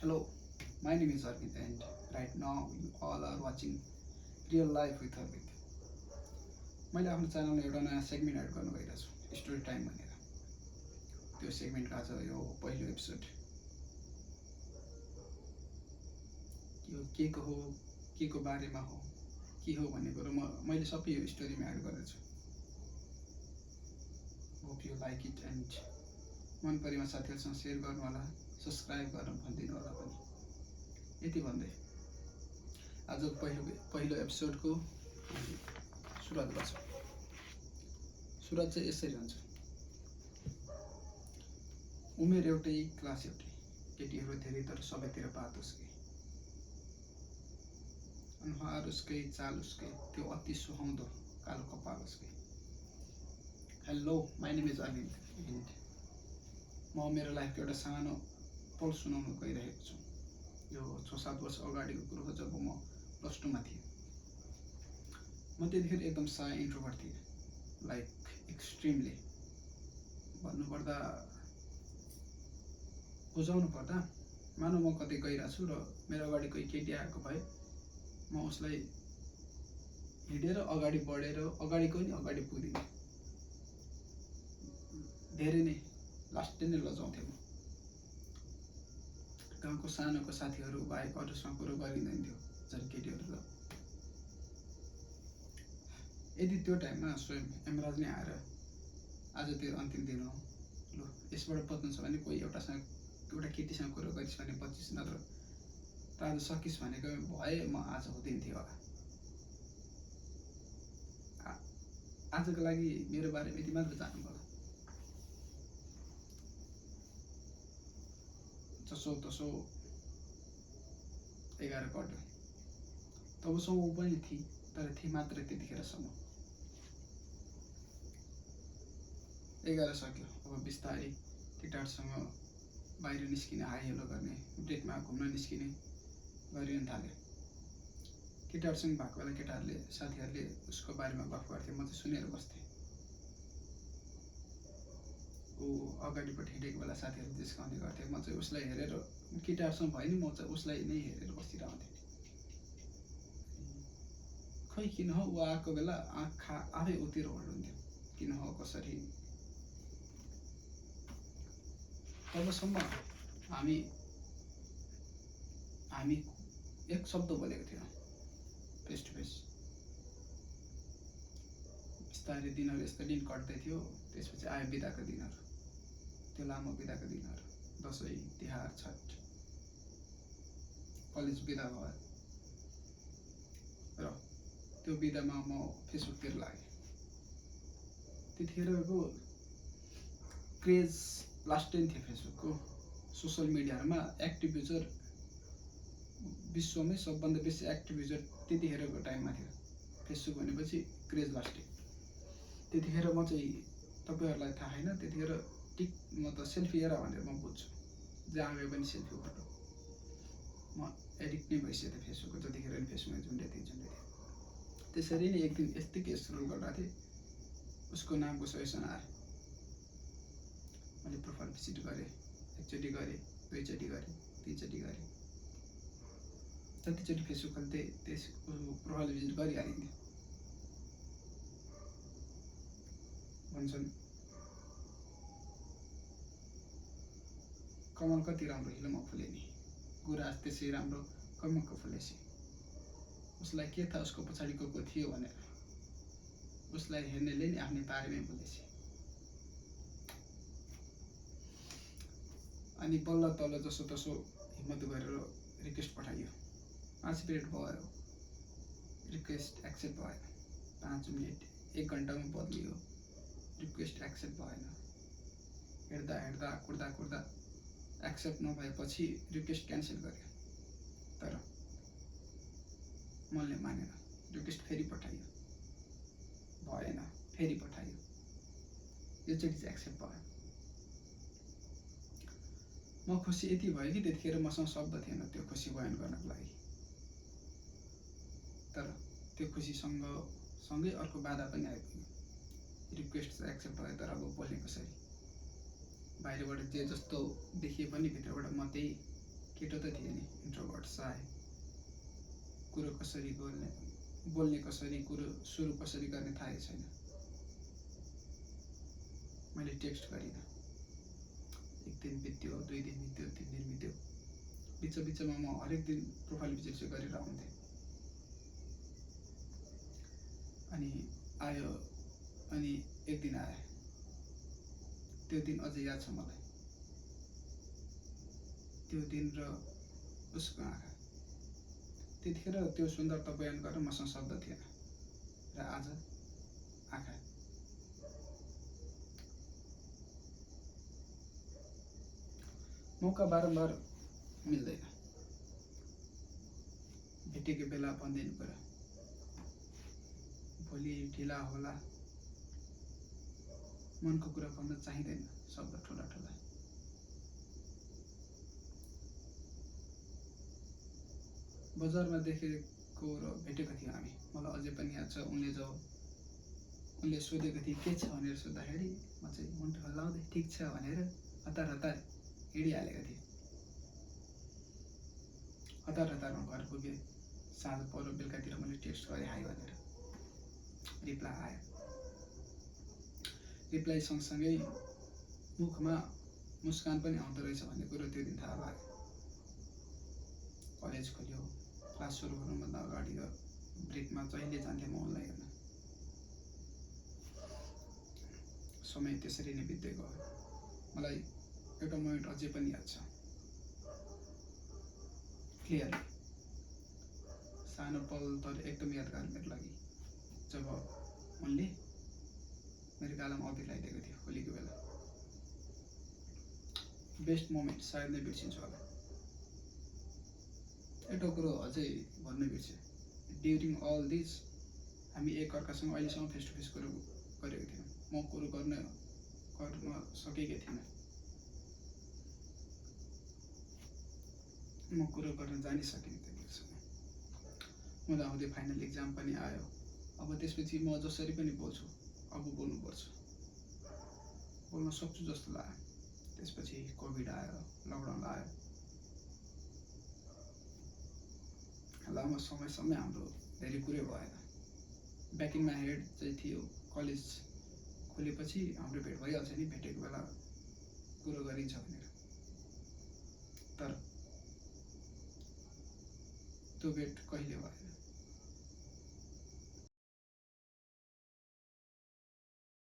Hello, my name is Arvind, and right now you all are watching Real Life with Arvind. मैले आफ्नो च्यानलमा एउटा नयाँ segment add गर्नु गइरहेको छु, स्टोरी टाइम भनेर। त्यो सेगमेन्टको आज यो पहिलो एपिसोड। यो के को बारेमा हो, के हो भन्ने कुरो मैले सबै यो स्टोरीमा एड गर्दैछु। Hope you like it and मन परेमा साथीहरूसँग सेयर गर्नु होला, सब्सक्राइब गर्न भनिदिनु होला पनि। यति भन्दै आजको पहिलो एपिसोडको सुरुवात गर्छौँ। सुरुवात चाहिँ यसरी हुन्छ। उमेर एउटै, क्लास एउटै, केटीहरू धेरै तर सबैतिर बात उसकै, अनुहार उसकै, चाल उसकै, त्यो अति सुहाउँदो कालो कपाल उसकै। Hello, my name is Arvind and म मेरो लाइफको एउटा सानो पल सुनाउन गइरहेको छु। यो 6-7 वर्ष अगाडिको कुरो हो, जब म +2 मा थिएँ। म त्यतिखेर एकदम साय इन्ट्रोभर्ट थिएँ, लाइक एक्सट्रिमली। भन्नुपर्दा, बुझाउनु पर्दा, मानव म कतै गइरहेको छु र मेरो अगाडि कोही केटी आएको भए म उसलाई हिँडेर अगाडि बढेर अगाडिको नि अगाडि पुगिदिने। धेरै नै लास्टै नै लजाउँथेँ म। गाउँको सानोको साथीहरू बाहेक अरूसँग कुरो गरिँदैन थियो, झन् केटीहरू त। यदि त्यो टाइममा स्वयं यमराज नै आएर आज तेरो अन्तिम दिन हो, लु यसबाट बच्नु छ भने कोही एउटा केटीसँग कुरो गरिस् भने बचिस्, नत्र त आज सकिस् भनेको भए म आज हुँदैन थियो होला। आजको लागि मेरो बारेमा यति मात्र जान्नु होला। जसो तसो 11 कट्यो। तबसम्म ऊ पनि थिए, तर थिए मात्र त्यतिखेरसम्म। 11 सक्यो, अब बिस्तारै केटाहरूसँग बाहिर निस्किने, हाई हेलो गर्ने, डेटमा घुम्न निस्किने गरिन थाल्यो। केटाहरूसँग भएको बेला केटाहरूले, साथीहरूले उसको बारेमा गफ गर्थे, म चाहिँ सुनेर बस्थेँ। ऊ अगाडिपट्टि हिँडेको बेला साथीहरूले जिस्काउने गर्थे, म चाहिँ उसलाई हेरेर, केटाहरूसँग भयो नि, म चाहिँ उसलाई नै हेरेर बसिरहन्थेँ। खै किन हो, ऊ आएको बेला आँखा आफै उतिर हल्लुन्थ्यो, किन हो कसरी। तबसम्म हामी एक शब्द बोलेको थियौँ, फेस टु फेस। बिस्तारै दिनहरू यस्तो दिन कट्दै थियो। त्यसपछि आयो बिदाको दिनहरू, त्यो लामो बिदाको दिनहरू। दसैँ, तिहार, छठ, कलेज बिदा भयो र त्यो बिदामा म फेसबुकतिर लागेँ। त्यतिखेरको क्रेज लास्ट टाइम थियो फेसबुकको। सोसल मिडियाहरूमा एक्टिभ युजर, विश्वमै सबभन्दा बेसी एक्टिभ युजर त्यतिखेरको टाइममा थियो। फेसबुक भनेपछि क्रेज लास्ट टाइम। त्यतिखेर म चाहिँ, तपाईँहरूलाई थाहा छैन, त्यतिखेर म त सेल्फी एरा भनेर म बुझ्छु, जहाँ गए पनि सेल्फी फोटो। म एडिक्ट नै भइसकेको थिएँ फेसबुकको, जतिखेर नि फेसबुकमा झुन्डे थिएँ। त्यसरी नै एक दिन यत्तिकै स्क्रोल गरिरहेको थिएँ, उसको नामको सजेसन आयो। मैले प्रोफाइल भिजिट गरेँ, एकचोटि गरेँ, दुईचोटि गरेँ, तीनचोटि गरेँ। जतिचोटि फेसबुक खोल्थेँ त्यसको प्रोफाइल भिजिट गरिहालिन्थ्यो। भन्छन् कमल कति राम्रो हिलोमा फुले नि, गुराँस त्यसै राम्रो कमलको फुलेसी। उसलाई के थाहा उसको पछाडि को थियो भनेर, उसलाई हेर्नेले नि आफ्नै बारेमै बोलेছি। अनि बल्ल तल्ल जसो तसो हिम्मत गरेर रिक्वेस्ट पठाइयो। 5 मिनट भयो, रिक्वेस्ट एक्सेप्ट भएन। 5 मिनट, 1 घन्टामा बदलियो, रिक्वेस्ट एक्सेप्ट भएन। हेर्दा कुर्दा एक्सेप्ट नभएपछि रिक्वेस्ट क्यान्सल गर्यो। तर मनले मानेन, रिक्वेस्ट फेरि पठाइयो, भएन, फेरि पठाइयो। योचोटि चाहिँ एक्सेप्ट भयो। म खुसी यति भयो कि त्यतिखेर मसँग शब्द थिएन त्यो खुसी बयान गर्नको लागि। तर त्यो खुसीसँगै अर्को बाधा पनि आइपुग्यो। रिक्वेस्ट चाहिँ एक्सेप्ट भयो, तर अब बोल्ने कसरी? बाहिरबाट जे जस्तो देखिए पनि भित्रबाट म त्यही केटो त थिएँ नि, इन्ट्रोभर्ट, साय, कुरो कसरी बोल्ने कसरी, कुरो सुरु कसरी गर्ने थाहै छैन। मैले टेक्स्ट गरिनँ। 1 दिन बित्यो, 2 दिन बित्यो, 3 दिन बित्यो। बिचमा म हरेक दिन प्रोफाइल भिजिट गरेर आउँथेँ। अनि आयो, अनि एक दिन आयो। त्यो दिन अझै याद छ मलाई। त्यो दिन र उसको आँखा। त्यतिखेर त्यो सुन्दरता बयान गर्न मसँग शब्द थिएन। र आज आँखा। मौका बारम्बार मिल्दैन। भेटेको बेला भनिदिनु पर्यो। भोलि ढिला होला। मनको कुरा भन्न चाहिँदैन शब्द ठुला ठुला। बजारमा देखेको र भेटेको थियौँ हामी। मलाई अझै पनि याद छ, उनले सोधेको थिए के छ भनेर सोद्धाखेरि म चाहिँ मुन्टो हल्लाउँदै ठिक छ भनेर हतार हतार हिँडिहालेको थिएँ। हतार हतारमा घर पुगेँ। साँझ पऱ्यो, बेलुकातिर मैले टेक्स्ट गरेँ हाई भनेर। रिप्लाई आयो। रिप्लाई सँगसँगै मुखमा मुस्कान पनि आउँदो रहेछ भन्ने कुरो त्यो दिन थाहा लाग्यो। कलेज खोल्यो। क्लास सुरु हुनुभन्दा अगाडि ब्रेकमा जहिले जान्थेँ म उनलाई हेर्न। समय त्यसरी नै बित्दै गयो। मलाई एउटा मोमेन्ट अझै पनि याद छ, क्लियरली। सानो पल तर एकदम यादगार मेरो लागि। जब उनले मेरो गालामा औधी लगाइदिएको थियो होलीको बेला। बेस्ट मोमेन्ट, सायद नै बिर्सिन्छु होला। एउटा कुरो अझै भन्नु बिर्सेँ। ड्युरिङ अल दिस हामी एकअर्कासँग अहिलेसम्म फेस टु फेस कुरो गरेको थियौँ। म कुरो गर्न सकेकै थिइनँ। म कुरो गर्न जानिसकेँ त्यससँग। हुँदाहुँदै फाइनल एक्जाम पनि आयो। अब त्यसपछि म जसरी पनि बोल्छु, अब बोल्नुपर्छ। बोल्न सक्छु जस्तो लाग्यो। त्यसपछि कोभिड आयो, लकडाउन आयो। लामो समयसम्म हाम्रो धेरै कुरै भएन। ब्याक इन माई हेड चाहिँ थियो, कलेज खोलेपछि हाम्रो भेट भइहाल्छ नि, भेटेको बेला कुरो गरिन्छ भनेर। तर त्यो भेट कहिले भएन।